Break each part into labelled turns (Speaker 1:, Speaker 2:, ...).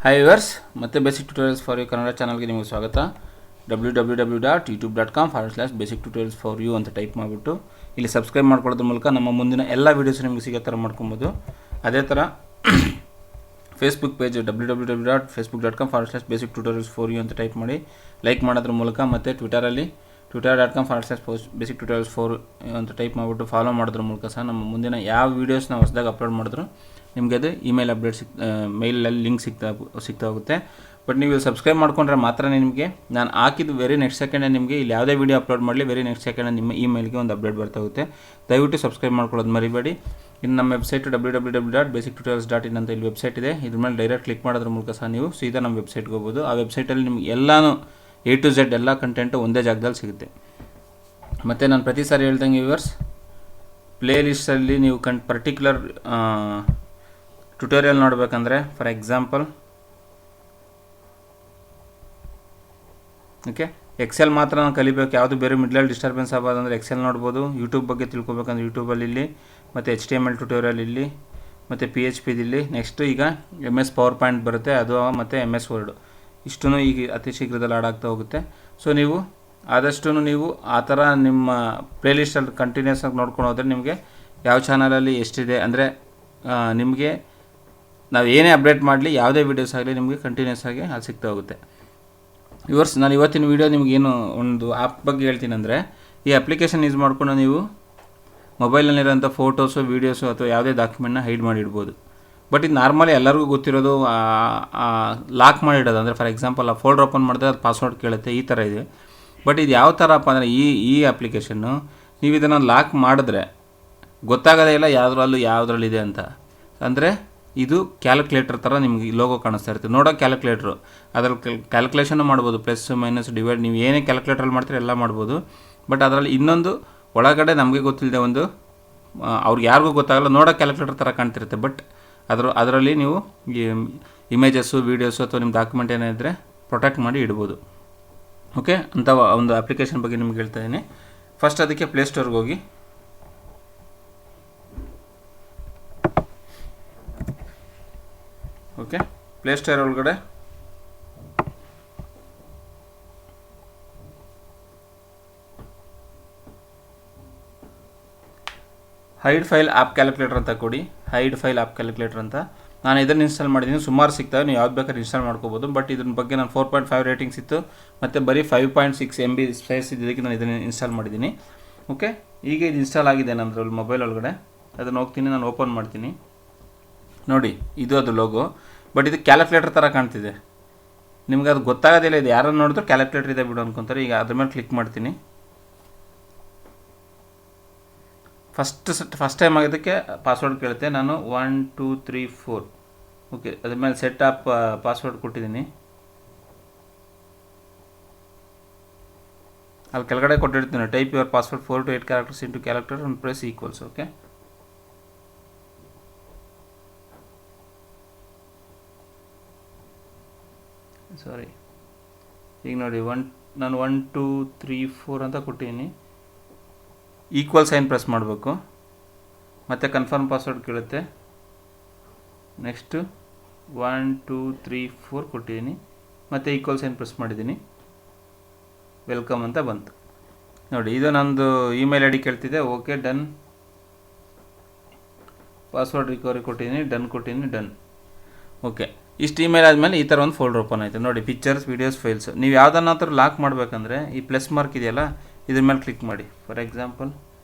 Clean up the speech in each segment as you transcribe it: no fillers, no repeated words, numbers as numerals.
Speaker 1: Hi viewers, ಮತ್ತೆ basic tutorials for you Kannada ಚಾನಲ್ಗೆ ನಿಮಗೆ ಸ್ವಾಗತ. www.youtube.com/basic tutorials for you ಅಂತ ಟೈಪ್ ಮಾಡಿಬಿಟ್ಟು ಇಲ್ಲಿ ಸಬ್ಸ್ಕ್ರೈಬ್ ಮಾಡ್ಕೊಳ್ಳೋದ್ರ ಮೂಲಕ ನಮ್ಮ ಮುಂದಿನ ಎಲ್ಲ ವೀಡಿಯೋಸ್ ನಿಮಗೆ ಸಿಗೋ ಥರ ಮಾಡ್ಕೊಬೋದು. ಅದೇ ಥರ Facebook page www.facebook.com/basic tutorials for you ಅಂತ ಟೈಪ್ ಮಾಡಿ ಲೈಕ್ ಮಾಡೋದ್ರ ಮೂಲಕ, ಮತ್ತು ಟ್ವಿಟರಲ್ಲಿ twitter.com/basic tutorials for ಅಂತ ಟೈಪ್ ಮಾಡಿಬಿಟ್ಟು ಫಾಲೋ ಮಾಡೋದ್ರ ಮೂಲಕ ಸಹ ನಮ್ಮ ಮುಂದಿನ ಯಾವ ವೀಡಿಯೋಸ್ ನಾವು ಹೊಸದಾಗಿ ಅಪ್ಲೋಡ್ ಮಾಡಿದ್ರು ನಿಮಗೆ ಅದು ಇಮೇಲ್ ಅಪ್ಡೇಟ್ ಮೇಲಲ್ಲಿ ಲಿಂಕ್ ಸಿಗ್ತಾ ಹೋಗುತ್ತೆ. ಬಟ್ ನೀವು ಸಬ್ಸ್ಕ್ರೈಬ್ ಮಾಡ್ಕೊಂಡ್ರೆ ಮಾತ್ರ ನಿಮಗೆ ನಾನು ಹಾಕಿದ್ದು ವೆರಿ ನೆಕ್ಸ್ಟ್ ಸೆಕೆಂಡೇ ನಿಮಗೆ ಇಲ್ಲಿ ಯಾವುದೇ ವೀಡಿಯೋ ಅಪ್ಲೋಡ್ ಮಾಡಲಿ ವೆರಿ ನೆಕ್ಸ್ಟ್ ಸೆಕೆಂಡ್ ನಿಮ್ಮ ಇಮೇಲ್ಗೆ ಒಂದು ಅಪ್ಡೇಟ್ ಬರ್ತಾ ಹೋಗುತ್ತೆ. ದಯವಿಟ್ಟು ಸಬ್ಸ್ಕ್ರೈಬ್ ಮಾಡ್ಕೊಳ್ಳೋದು ಮರಿಬೇಡಿ. ಇನ್ನು ನಮ್ಮ ವೆಬ್ಸೈಟು www.basictutorials.in ಅಂತ ಇಲ್ಲಿ ವೆಬ್ಸೈಟ್ ಇದೆ. ಇದ್ರ ಮೇಲೆ ಡೈರೆಕ್ಟ್ ಕ್ಲಿಕ್ ಮಾಡೋದ್ರ ಮೂಲಕ ಸಹ ನೀವು ಸೀದಾ ನಮ್ಮ ವೆಬ್ಸೈಟ್ಗೆ ಹೋಗ್ಬೋದು. ಆ ವೆಬ್ಸೈಟಲ್ಲಿ ನಿಮ್ಗೆ ಎಲ್ಲನೂ A to Z ಎಲ್ಲ ಕಂಟೆಂಟು ಒಂದೇ ಜಾಗದಲ್ಲಿ ಸಿಗುತ್ತೆ. ಮತ್ತು ನಾನು ಪ್ರತಿ ಸಾರಿ ಹೇಳ್ದಂಗೆ ವ್ಯೂವರ್ಸ್, ಪ್ಲೇ ಲಿಸ್ಟಲ್ಲಿ ನೀವು ಪರ್ಟಿಕ್ಯುಲರ್ ಟ್ಯುಟೋರಿಯಲ್ ನೋಡಬೇಕಂದ್ರೆ, ಫಾರ್ ಎಕ್ಸಾಂಪಲ್ ಓಕೆ, ಎಕ್ಸೆಲ್ ಮಾತ್ರ ನಾನು ಕಲಿಬೇಕು, ಯಾವುದು ಬೇರೆ ಮಿಡ್ಲಲ್ಲಿ ಡಿಸ್ಟರ್ಬೆನ್ಸ್ ಆಗೋದು ಅಂದರೆ ಎಕ್ಸೆಲ್ ನೋಡ್ಬೋದು. ಯೂಟ್ಯೂಬ್ ಬಗ್ಗೆ ತಿಳ್ಕೊಬೇಕಂದ್ರೆ ಯೂಟ್ಯೂಬಲ್ಲಿ ಇಲ್ಲಿ, ಮತ್ತು HTML ಟ್ಯುಟೋರಿಯಲ್ ಇಲ್ಲಿ, ಮತ್ತು PHP ಇಲ್ಲಿ. ನೆಕ್ಸ್ಟು ಈಗ MS ಪವರ್ ಪಾಯಿಂಟ್ ಬರುತ್ತೆ, ಅದು ಮತ್ತು MS ವರ್ಡ್ ಇಷ್ಟೂ ಈಗ ಅತಿ ಶೀಘ್ರದಲ್ಲಿ ಆಡಾಗ್ತಾ ಹೋಗುತ್ತೆ. ಸೊ ನೀವು ಆದಷ್ಟು ನೀವು ಆ ಥರ ನಿಮ್ಮ ಪ್ಲೇಲಿಸ್ಟಲ್ಲಿ ಕಂಟಿನ್ಯೂಸ್ ಆಗಿ ನೋಡ್ಕೊಂಡು ಹೋದರೆ ನಿಮಗೆ ಯಾವ ಚಾನಲಲ್ಲಿ ಎಷ್ಟಿದೆ ಅಂದರೆ ನಿಮಗೆ ನಾವು ಏನೇ ಅಪ್ಡೇಟ್ ಮಾಡಲಿ, ಯಾವುದೇ ವೀಡಿಯೋಸ್ ಆಗಲಿ ನಿಮಗೆ ಕಂಟಿನ್ಯೂಸ್ ಆಗಿ ಅದು ಸಿಗ್ತಾ ಹೋಗುತ್ತೆ. ವ್ಯೂವರ್ಸ್, ನಾನು ಇವತ್ತಿನ ವೀಡಿಯೋ ನಿಮಗೇನು ಒಂದು ಆ್ಯಪ್ ಬಗ್ಗೆ ಹೇಳ್ತೀನಿ ಅಂದರೆ, ಈ ಅಪ್ಲಿಕೇಶನ್ ಯೂಸ್ ಮಾಡ್ಕೊಂಡು ನೀವು ಮೊಬೈಲಲ್ಲಿರೋಂಥ ಫೋಟೋಸು, ವೀಡಿಯೋಸು ಅಥವಾ ಯಾವುದೇ ಡಾಕ್ಯುಮೆಂಟ್ನ ಹೈಡ್ ಮಾಡಿಡ್ಬೋದು. ಬಟ್ ಇದು ನಾರ್ಮಲಿ ಎಲ್ಲರಿಗೂ ಗೊತ್ತಿರೋದು ಲಾಕ್ ಮಾಡಿಡೋದು. ಅಂದರೆ ಫಾರ್ ಎಕ್ಸಾಂಪಲ್ ಆ ಫೋಲ್ಡರ್ ಓಪನ್ ಮಾಡಿದ್ರೆ ಅದು ಪಾಸ್ವರ್ಡ್ ಕೇಳುತ್ತೆ, ಈ ಥರ ಇದೆ. ಬಟ್ ಇದು ಯಾವ ಥರಪ್ಪ ಅಂದರೆ ಈ ಅಪ್ಲಿಕೇಶನ್ನು ನೀವು ಇದನ್ನು ಲಾಕ್ ಮಾಡಿದ್ರೆ ಗೊತ್ತಾಗೋದೇ ಇಲ್ಲ ಯಾವುದ್ರಲ್ಲಿದೆ ಅಂತ. ಅಂದರೆ ಇದು ಕ್ಯಾಲ್ಕುಲೇಟರ್ ಥರ ನಿಮಗೆ ಲೋಗೋ ಕಾಣಿಸ್ತಾ ಇರುತ್ತೆ. ನೋಡೋಕೆ ಕ್ಯಾಲ್ಕುಲೇಟ್ರು, ಅದರಲ್ಲಿ ಕ್ಯಾಲ್ಕುಲೇಷನ್ನು ಮಾಡ್ಬೋದು, ಪ್ಲಸ್ ಮೈನಸ್ ಡಿವೈಡ್, ನೀವು ಏನೇ ಕ್ಯಾಲ್ಕುಲೇಟ್ರಲ್ಲಿ ಮಾಡ್ತೀರಿ ಎಲ್ಲ ಮಾಡ್ಬೋದು. ಬಟ್ ಅದರಲ್ಲಿ ಇನ್ನೊಂದು ಒಳಗಡೆ ನಮಗೆ ಗೊತ್ತಿಲ್ಲದೆ ಒಂದು ಅವ್ರಿಗೆ ಯಾರಿಗೂ ಗೊತ್ತಾಗಲ್ಲ, ನೋಡೋಕೆ ಕ್ಯಾಲ್ಕುಲೇಟರ್ ಥರ ಕಾಣ್ತಿರುತ್ತೆ. ಬಟ್ ಅದರಲ್ಲಿ ನೀವು ಇಮೇಜಸ್ಸು, ವೀಡಿಯೋಸು ಅಥವಾ ನಿಮ್ಮ ಡಾಕ್ಯುಮೆಂಟ್ ಏನಿದ್ರೆ ಪ್ರೊಟೆಕ್ಟ್ ಮಾಡಿ ಇಡ್ಬೋದು. ಓಕೆ, ಅಂತ ಒಂದು ಅಪ್ಲಿಕೇಶನ್ ಬಗ್ಗೆ ನಿಮ್ಗೆ ಹೇಳ್ತಾ ಇದ್ದೀನಿ. ಫಸ್ಟ್ ಅದಕ್ಕೆ ಪ್ಲೇಸ್ಟೋರ್ಗೆ ಹೋಗಿ, ಓಕೆ, ಪ್ಲೇಸ್ಟೋರ್ ಒಳಗಡೆ ಹೈಡ್ ಫೈಲ್ ಆ್ಯಪ್ ಕ್ಯಾಲ್ಕುಲೇಟರ್ ಅಂತ ಕೊಡಿ. ಹೈಡ್ ಫೈಲ್ ಆ್ಯಪ್ ಕ್ಯಾಲ್ಕುಲೇಟರ್ ಅಂತ ನಾನು ಇದನ್ನು ಇನ್ಸ್ಟಾಲ್ ಮಾಡಿದ್ದೀನಿ. ಸುಮಾರು ಸಿಗ್ತವೆ, ನೀವು ಯಾವ್ದು ಬೇಕಾದ್ರೆ ಇನ್ಸ್ಟಾಲ್ ಮಾಡ್ಕೋಬೋದು. ಬಟ್ ಇದ್ರ ಬಗ್ಗೆ ನಾನು 4.5 ರೇಟಿಂಗ್ಸ್ ಇತ್ತು, ಮತ್ತು ಬರೀ 5.6 MB ಸ್ಪೇಸ್ ಇದ್ದಕ್ಕೆ ನಾನು ಇದನ್ನು ಇನ್ಸ್ಟಾಲ್ ಮಾಡಿದ್ದೀನಿ. ಓಕೆ, ಈಗ ಇದು ಇನ್ಸ್ಟಾಲ್ ಆಗಿದೆ ನಮ್ಮದ್ರಲ್ಲಿ ಮೊಬೈಲ್ ಒಳಗಡೆ. ಅದನ್ನು ಹೋಗ್ತೀನಿ, ನಾನು ಓಪನ್ ಮಾಡ್ತೀನಿ. ನೋಡಿ, ಇದು ಅದು ಲೋಗೋ. ಬಟ್ ಇದು ಕ್ಯಾಲ್ಕುಲೇಟರ್ ಥರ ಕಾಣ್ತಿದೆ, ನಿಮ್ಗೆ ಅದು ಗೊತ್ತಾಗೋದಿಲ್ಲ. ಇದು ಯಾರನ್ನು ನೋಡಿದ್ರು ಕ್ಯಾಲ್ಕುಲೇಟರ್ ಇದೆ ಬಿಡು ಅನ್ಕೊತಾರೆ. ಈಗ ಅದ್ರ ಮೇಲೆ ಕ್ಲಿಕ್ ಮಾಡ್ತೀನಿ. ಫಸ್ಟ್ ಟೈಮ್ ಆಗಿದ್ದಕ್ಕೆ ಪಾಸ್ವರ್ಡ್ ಕೇಳುತ್ತೆ. ನಾನು 1 2 3 4 ಓಕೆ, ಅದ್ರ ಮೇಲೆ ಸೆಟ್ ಆಪ್ ಪಾಸ್ವರ್ಡ್ ಕೊಟ್ಟಿದ್ದೀನಿ. ಅಲ್ಲಿ ಕೆಳಗಡೆ ಕೊಟ್ಟಿರ್ತೀನಿ, type your password 4 to 8 characters into character and press equals. Okay, sorry, ಈಗ ನೋಡಿ ನಾನು 1 2 3 4 ಅಂತ ಕೊಟ್ಟಿದ್ದೀನಿ. ಈಕ್ವಲ್ ಸೈನ್ ಪ್ರೆಸ್ ಮಾಡಬೇಕು, ಮತ್ತು ಕನ್ಫರ್ಮ್ ಪಾಸ್ವರ್ಡ್ ಕೇಳುತ್ತೆ. ನೆಕ್ಸ್ಟು 1 2 3 4 ಕೊಟ್ಟಿದ್ದೀನಿ, ಮತ್ತು ಈಕ್ವಲ್ ಸೈನ್ ಪ್ರೆಸ್ ಮಾಡಿದ್ದೀನಿ. ವೆಲ್ಕಮ್ ಅಂತ ಬಂತು. ನೋಡಿ, ಇದು ನಂದು ಇಮೇಲ್ ID ಕೇಳ್ತಿದೆ. Okay, done. ಪಾಸ್ವರ್ಡ್ ರಿಕವರಿ ಕೊಟ್ಟಿದ್ದೀನಿ, ಡನ್ ಕೊಟ್ಟಿದ್ದೀನಿ, ಡನ್. ಓಕೆ, ಇಷ್ಟು ಇಮೇಲ್ ಆದಮೇಲೆ ಈ ಥರ ಒಂದು ಫೋಲ್ಡರ್ ಓಪನ್ ಆಯಿತು. ನೋಡಿ, ಪಿಕ್ಚರ್ಸ್, ವೀಡಿಯೋಸ್, ಫೈಲ್ಸ್. ನೀವು ಯಾವುದನ್ನಾದ್ರೂ ಲಾಕ್ ಮಾಡಬೇಕಂದ್ರೆ ಈ ಪ್ಲಸ್ ಮಾರ್ಕ್ ಇದೆಯಲ್ಲ, ಇದ್ರ ಮೇಲೆ ಕ್ಲಿಕ್ ಮಾಡಿ. ಫಾರ್ ಎಕ್ಸಾಂಪಲ್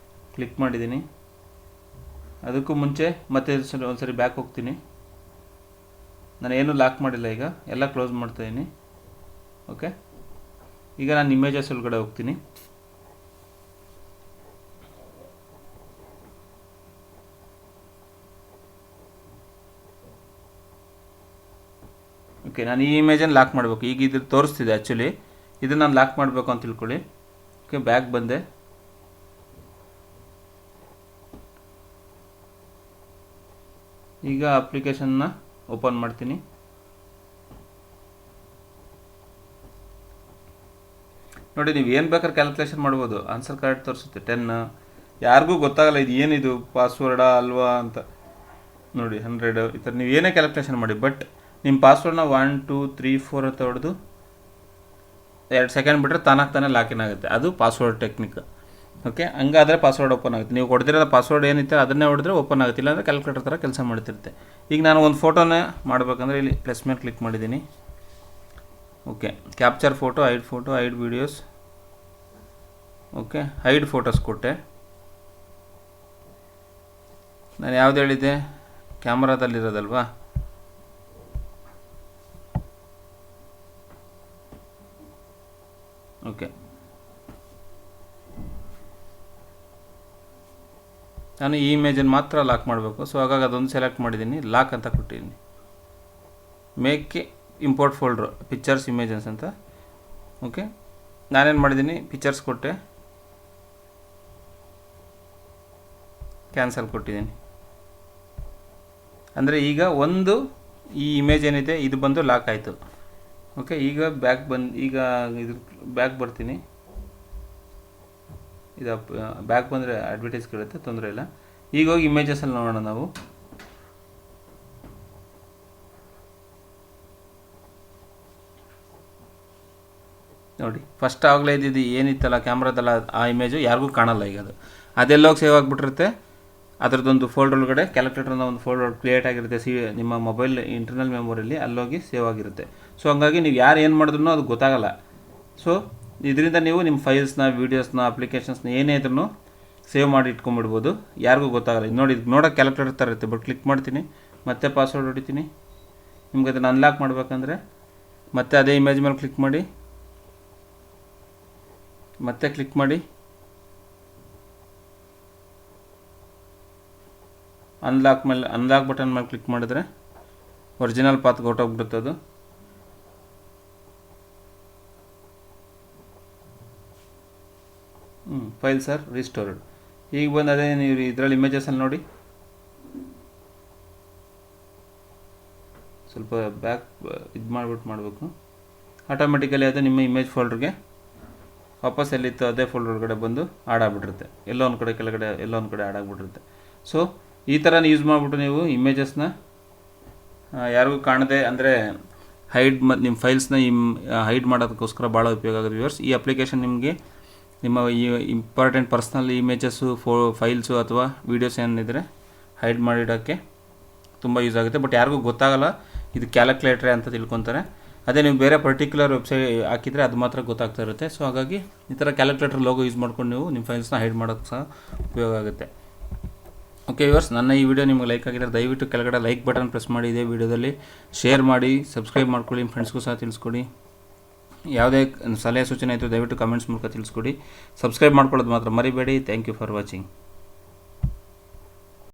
Speaker 1: ಕ್ಲಿಕ್ ಮಾಡಿದ್ದೀನಿ. ಅದಕ್ಕೂ ಮುಂಚೆ ಮತ್ತೆ ಒಂದ್ಸರಿ ಬ್ಯಾಕ್ ಹೋಗ್ತೀನಿ. ನಾನು ಏನೂ ಲಾಕ್ ಮಾಡಿಲ್ಲ, ಈಗ ಎಲ್ಲ ಕ್ಲೋಸ್ ಮಾಡ್ತಾಯಿದ್ದೀನಿ. ಓಕೆ, ಈಗ ನಾನು ಇಮೇಜಸ್ ಒಳಗಡೆ ಹೋಗ್ತೀನಿ. ಓಕೆ, ನಾನು ಈ ಇಮೇಜನ್ನು ಲಾಕ್ ಮಾಡಬೇಕು. ಈಗ ಇದು ತೋರಿಸ್ತಿದೆ ಆ್ಯಕ್ಚುಲಿ, ಇದನ್ನು ನಾನು ಲಾಕ್ ಮಾಡಬೇಕು ಅಂತ ತಿಳ್ಕೊಳ್ಳಿ. ಓಕೆ, ಬ್ಯಾಕ್ ಬಂದೆ. ಈಗ ಅಪ್ಲಿಕೇಶನ್ನ ಓಪನ್ ಮಾಡ್ತೀನಿ. ನೋಡಿ, ನೀವು ಏನು ಬೇಕಾದ್ರೆ ಕ್ಯಾಲ್ಕುಲೇಷನ್ ಮಾಡ್ಬೋದು. ಆನ್ಸರ್ ಕರೆಕ್ಟ್ ತೋರಿಸುತ್ತೆ 10. ಯಾರಿಗೂ ಗೊತ್ತಾಗಲ್ಲ ಇದು ಏನಿದು ಪಾಸ್ವರ್ಡಾ ಅಲ್ವಾ ಅಂತ. ನೋಡಿ 100 ಈ ಥರ ನೀವು ಏನೇ ಕ್ಯಾಲ್ಕುಲೇಷನ್ ಮಾಡಿ, ಬಟ್ ನಿಮ್ಮ ಪಾಸ್ವರ್ಡ್ನ 1 2 3 4 ಅಂತ ಹೊಡೆದು 2 ಸೆಕೆಂಡ್ ಬಿಟ್ಟರೆ ತಾನೇ ಲಾಕಿನ್ ಆಗುತ್ತೆ. ಅದು ಪಾಸ್ವರ್ಡ್ ಟೆಕ್ನಿಕ್. ಓಕೆ, ಹಂಗಾದರೆ ಪಾಸ್ವರ್ಡ್ ಓಪನ್ ಆಗುತ್ತೆ. ನೀವು ಕೊಡ್ತಿರೋ ಪಾಸ್ವರ್ಡ್ ಏನಿತ್ತು ಅದನ್ನೇ ಹೊಡೆದ್ರೆ ಓಪನ್ ಆಗುತ್ತೆ, ಇಲ್ಲಾಂದರೆ ಕ್ಯಾಲ್ಕುಲೇಟರ್ ಥರ ಕೆಲಸ ಮಾಡ್ತಿರುತ್ತೆ. ಈಗ ನಾನು ಒಂದು ಫೋಟೋನ ಮಾಡಬೇಕಂದ್ರೆ ಇಲ್ಲಿ ಪ್ಲಸ್ ಮೇಲೆ ಕ್ಲಿಕ್ ಮಾಡಿದ್ದೀನಿ. Okay, capture photo, hide videos. Okay, hide photos ಕೊಟ್ಟೆ. ನಾನು ಯಾವ್ದು ಹೇಳಿದ್ದೆ, ಕ್ಯಾಮ್ರಾದಲ್ಲಿರೋದಲ್ವಾ. ಓಕೆ, ನಾನು ಈ ಇಮೇಜನ್ನು ಮಾತ್ರ ಲಾಕ್ ಮಾಡಬೇಕು. ಸೊ ಹಾಗಾಗಿ ಅದೊಂದು ಸೆಲೆಕ್ಟ್ ಮಾಡಿದ್ದೀನಿ, ಲಾಕ್ ಅಂತ ಕೊಟ್ಟಿದ್ದೀನಿ. ಮೇಕ್ ಇಂಪೋರ್ಟ್ ಫೋಲ್ಡ್ರು ಪಿಕ್ಚರ್ಸ್ ಇಮೇಜಸ್ ಅಂತ. ಓಕೆ, ನಾನೇನು ಮಾಡಿದ್ದೀನಿ, ಪಿಕ್ಚರ್ಸ್ ಕೊಟ್ಟೆ, ಕ್ಯಾನ್ಸಲ್ ಕೊಟ್ಟಿದ್ದೀನಿ. ಅಂದರೆ ಈಗ ಒಂದು ಈ ಇಮೇಜ್ ಏನಿದೆ ಇದು ಬಂದು ಲಾಕ್ ಆಯಿತು. ಓಕೆ, ಈಗ ಇದು ಬ್ಯಾಕ್ ಬರ್ತೀನಿ. ಇದು ಬ್ಯಾಕ್ ಬಂದರೆ ಅಡ್ವರ್ಟೈಸ್ ಕೇಳುತ್ತೆ, ತೊಂದರೆ ಇಲ್ಲ. ಈಗ ಹೋಗಿ ಇಮೇಜಸಲ್ಲಿ ನೋಡೋಣ ನಾವು. ನೋಡಿ, ಫಸ್ಟ್ ಆಗಲೇ ಇದ್ದಿದ್ದು ಏನಿತ್ತಲ್ಲ ಕ್ಯಾಮ್ರಾದಲ್ಲ ಆ ಇಮೇಜು ಯಾರಿಗೂ ಕಾಣಲ್ಲ. ಈಗ ಅದೆಲ್ಲೋಗಿ ಸೇವ್ ಆಗಿಬಿಟ್ಟಿರುತ್ತೆ. ಅದರದ್ದೊಂದು ಫೋಲ್ಡರ್ ಒಳಗಡೆ ಕ್ಯಾಲ್ಕುಲೇಟರ್ನ ಒಂದು ಫೋಲ್ಡರ್ ಕ್ರಿಯೇಟ್ ಆಗಿರುತ್ತೆ ನಿಮ್ಮ ಮೊಬೈಲ್ ಇಂಟರ್ನಲ್ ಮೆಮೊರಿಯಲ್ಲಿ, ಅಲ್ಲೋಗಿ ಸೇವ್ ಆಗಿರುತ್ತೆ. ಸೊ ಹಂಗಾಗಿ ನೀವು ಯಾರು ಏನು ಮಾಡಿದ್ರೂ ಅದು ಗೊತ್ತಾಗಲ್ಲ. ಸೊ ಇದರಿಂದ ನೀವು ನಿಮ್ಮ ಫೈಲ್ಸ್ನ, ವೀಡಿಯೋಸ್ನ, ಅಪ್ಲಿಕೇಶನ್ಸ್ನ ಏನೇ ಇದ್ರೂ ಸೇವ್ ಮಾಡಿ ಇಟ್ಕೊಂಡ್ಬಿಡ್ಬೋದು, ಯಾರಿಗೂ ಗೊತ್ತಾಗಲ್ಲ. ನೋಡಿ, ಇದು ನೋಡೋಕೆ ಕ್ಯಾಲ್ಕುಲೇಟರ್ ಥರ ಇರುತ್ತೆ. ಬಟ್ ಕ್ಲಿಕ್ ಮಾಡ್ತೀನಿ, ಮತ್ತೆ ಪಾಸ್ವರ್ಡ್ ಹೊಡಿತೀನಿ. ನಿಮ್ಗೆ ಅದನ್ನು ಅನ್ಲಾಕ್ ಮಾಡಬೇಕಂದ್ರೆ ಮತ್ತೆ ಅದೇ ಇಮೇಜ್ ಮೇಲೆ ಕ್ಲಿಕ್ ಮಾಡಿ, ಮತ್ತೆ ಕ್ಲಿಕ್ ಮಾಡಿ, ಅನ್ಲಾಕ್ ಬಟನ್ ಮೇಲೆ ಕ್ಲಿಕ್ ಮಾಡಿದ್ರೆ ಒರಿಜಿನಲ್ ಪಾತ್ಗೆ ಹೊರಟೋಗ್ಬಿಡುತ್ತೆ ಅದು. Files are restored. ಈಗ ಬಂದು ಅದೇ ನೀವು ಇದರಲ್ಲಿ ಇಮೇಜಸಲ್ಲಿ ನೋಡಿ, ಸ್ವಲ್ಪ ಬ್ಯಾಕ್ ಇದು ಮಾಡಬೇಕು. ಆಟೋಮೆಟಿಕಲಿ ಅದು ನಿಮ್ಮ ಇಮೇಜ್ ಫೋಲ್ಡ್ರಿಗೆ ವಾಪಸ್ ಎಲ್ಲಿತ್ತು ಅದೇ ಫೋಲ್ಡರ್ ಒಳಗಡೆ ಬಂದು ಆಡಾಗ್ಬಿಟ್ಟಿರುತ್ತೆ. ಎಲ್ಲೋ ಒಂದು ಕಡೆ ಕೆಳಗಡೆ ಎಲ್ಲೋ ಒಂದು ಕಡೆ ಆಡಾಗ್ಬಿಟ್ಟಿರುತ್ತೆ. ಸೊ ಈ ಥರ ಯೂಸ್ ಮಾಡಿಬಿಟ್ಟು ನೀವು ಇಮೇಜಸ್ನ ಯಾರಿಗೂ ಕಾಣದೆ, ಅಂದರೆ ನಿಮ್ಮ ಫೈಲ್ಸ್ನ ಹೈಡ್ ಮಾಡೋದಕ್ಕೋಸ್ಕರ ಭಾಳ ಉಪಯೋಗ ಆಗುತ್ತೆ ವ್ಯೂವರ್ಸ್. ಈ ಅಪ್ಲಿಕೇಶನ್ ನಿಮಗೆ ನಿಮ್ಮ ಈ ಇಂಪಾರ್ಟೆಂಟ್ ಪರ್ಸ್ನಲ್ ಇಮೇಜಸ್ಸು, ಫೈಲ್ಸು ಅಥವಾ ವೀಡಿಯೋಸ್ ಏನಿದ್ರೆ ಹೈಡ್ ಮಾಡಿಡೋಕ್ಕೆ ತುಂಬ ಯೂಸ್ ಆಗುತ್ತೆ. ಬಟ್ ಯಾರಿಗೂ ಗೊತ್ತಾಗಲ್ಲ ಇದು ಕ್ಯಾಲ್ಕುಲೇಟ್ರೆ ಅಂತ ತಿಳ್ಕೊತಾರೆ. ಅದೇ ನೀವು ಬೇರೆ ಪರ್ಟಿಕ್ಯುಲರ್ ವೆಬ್ಸೈಟ್ ಹಾಕಿದರೆ ಅದು ಮಾತ್ರ ಗೊತ್ತಾಗ್ತಾ ಇರುತ್ತೆ. ಸೊ ಹಾಗಾಗಿ ಈ ಥರ ಕ್ಯಾಲ್ಕುಲೇಟರ್ ಲೋಗೋ ಯೂಸ್ ಮಾಡ್ಕೊಂಡು ನೀವು ನಿಮ್ಮ ಫೈಲ್ಸ್ನ ಹೈಡ್ ಮಾಡೋಕ್ಕೆ ಸಹ ಉಪಯೋಗ ಆಗುತ್ತೆ. ಓಕೆ ವ್ಯೂವರ್ಸ್, ನನ್ನ ಈ ವಿಡಿಯೋ ನಿಮಗೆ ಲೈಕ್ ಆಗಿದ್ರೆ ದಯವಿಟ್ಟು ಕೆಳಗಡೆ ಲೈಕ್ ಬಟನ್ ಪ್ರೆಸ್ ಮಾಡಿ, ಇದೇ ವಿಡಿಯೋದಲ್ಲಿ ಶೇರ್ ಮಾಡಿ, ಸಬ್ಸ್ಕ್ರೈಬ್ ಮಾಡ್ಕೊಳ್ಳಿ, ನಿಮ್ಮ ಫ್ರೆಂಡ್ಸ್ಗೂ ಸಹ ತಿಳಿಸ್ಕೊಡಿ. ಯಾವುದೇ ಸಲಹೆ ಸೂಚನೆ ಇತ್ತು ದಯವಿಟ್ಟು ಕಮೆಂಟ್ಸ್ ಮೂಲಕ ತಿಳಿಸ್ಕೊಡಿ. ಸಬ್ಸ್ಕ್ರೈಬ್ ಮಾಡ್ಕೊಳ್ಳೋದು ಮಾತ್ರ ಮರಿಬೇಡಿ. Thank you for watching.